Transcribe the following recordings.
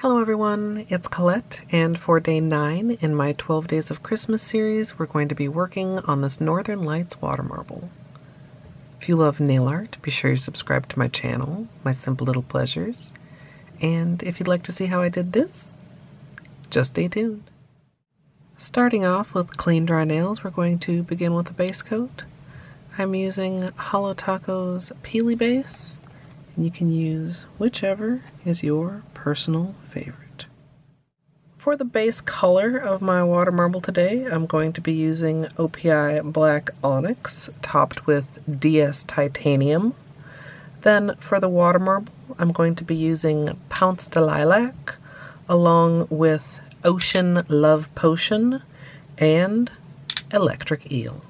Hello everyone, it's Colette, and for day 9 in my 12 Days of Christmas series, we're going to be working on this Northern Lights water marble. If you love nail art, be sure you subscribe to my channel, My Simple Little Pleasures, and if you'd like to see how I did this, just stay tuned. Starting off with clean dry nails, we're going to begin with a base coat. I'm using Holo Taco's Peely Base, and you can use whichever is your personal favorite. For the base color of my water marble today, I'm going to be using OPI Black Onyx topped with DS Titanium. Then for the water marble, I'm going to be using Ponce De Lilac along with Ocean Love Potion and Electric Eel.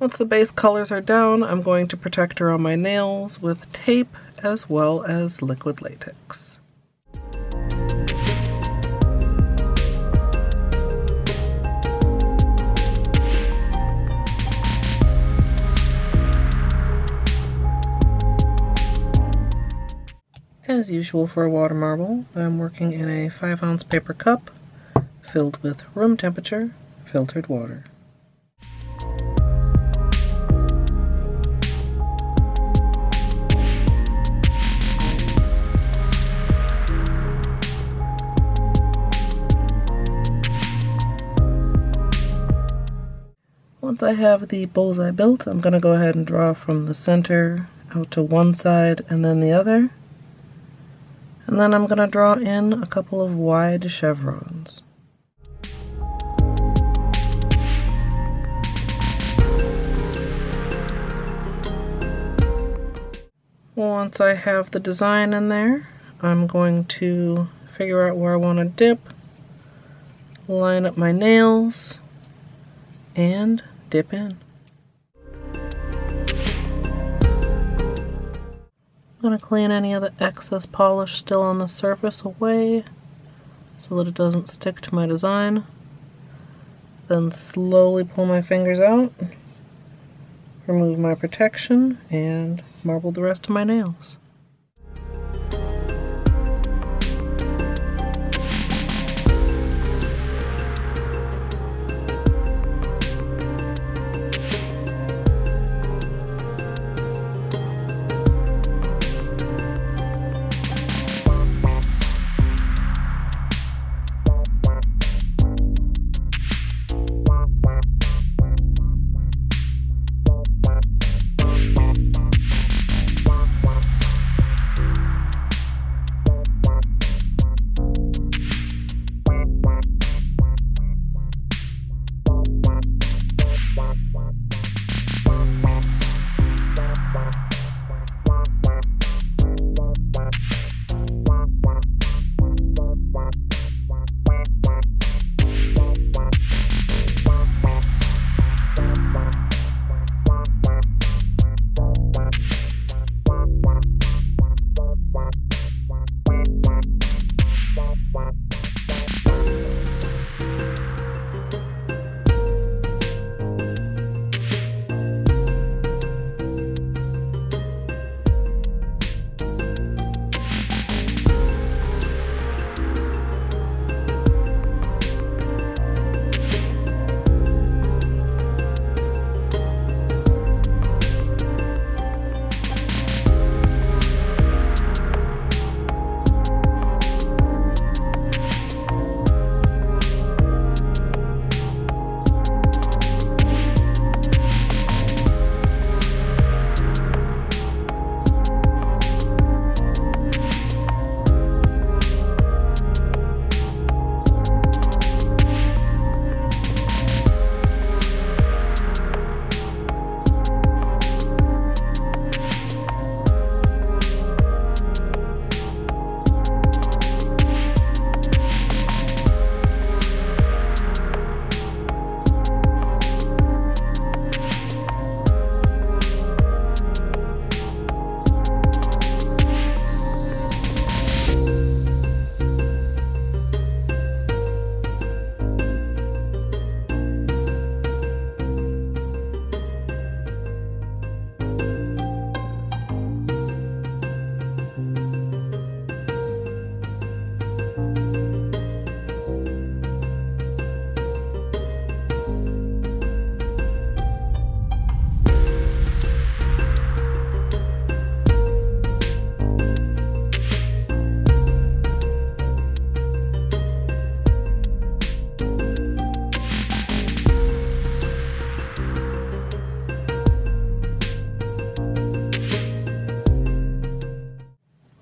Once the base colors are down, I'm going to protect her on my nails with tape as well as liquid latex. As usual for a water marble, I'm working in a 5-ounce paper cup filled with room temperature filtered water. Once I have the bullseye built, I'm going to go ahead and draw from the center out to one side and then the other. And then I'm going to draw in a couple of wide chevrons. Once I have the design in there, I'm going to figure out where I want to dip, line up my nails, and dip in. I'm going to clean any of the excess polish still on the surface away so that it doesn't stick to my design. Then slowly pull my fingers out, remove my protection, and marble the rest of my nails.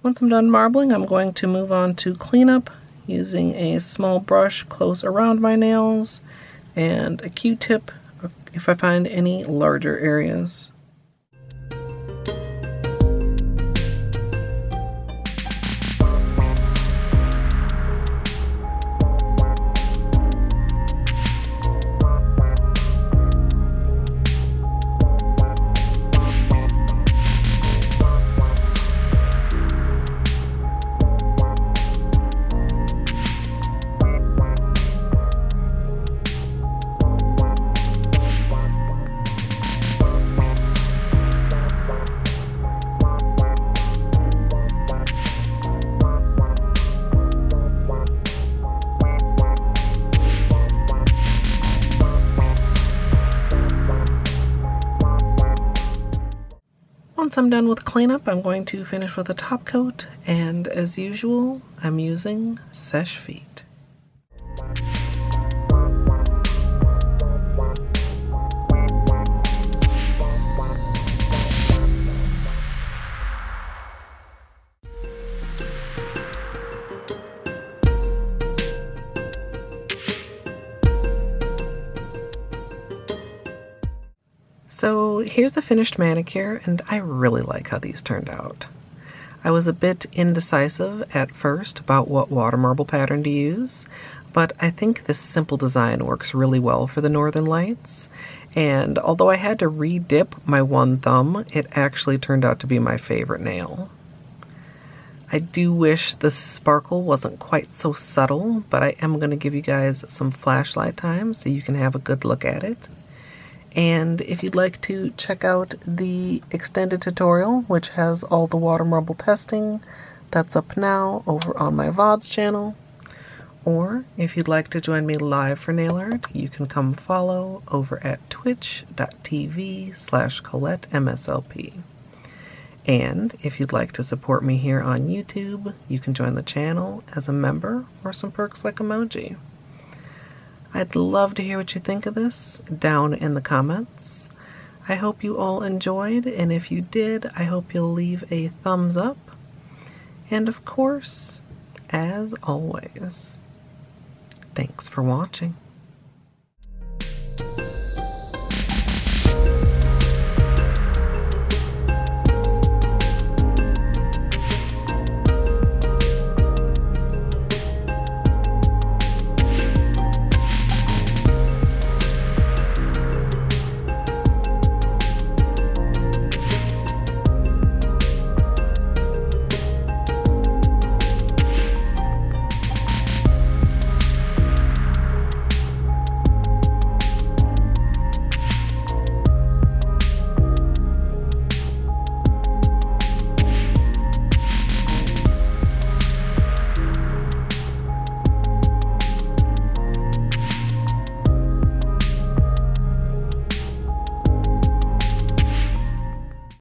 Once I'm done marbling, I'm going to move on to cleanup using a small brush close around my nails and a Q-tip if I find any larger areas. Once I'm done with cleanup, I'm going to finish with a top coat, and as usual, I'm using Seche Vite. So here's the finished manicure, and I really like how these turned out. I was a bit indecisive at first about what water marble pattern to use, but I think this simple design works really well for the Northern Lights, and although I had to re-dip my one thumb, it actually turned out to be my favorite nail. I do wish the sparkle wasn't quite so subtle, but I am going to give you guys some flashlight time so you can have a good look at it. And if you'd like to check out the extended tutorial, which has all the water marble testing, that's up now over on my VODs channel. Or if you'd like to join me live for nail art, you can come follow over at twitch.tv/Colette MSLP. And if you'd like to support me here on YouTube, you can join the channel as a member for some perks like emoji. I'd love to hear what you think of this down in the comments. I hope you all enjoyed, and if you did, I hope you'll leave a thumbs up. And of course, as always, thanks for watching.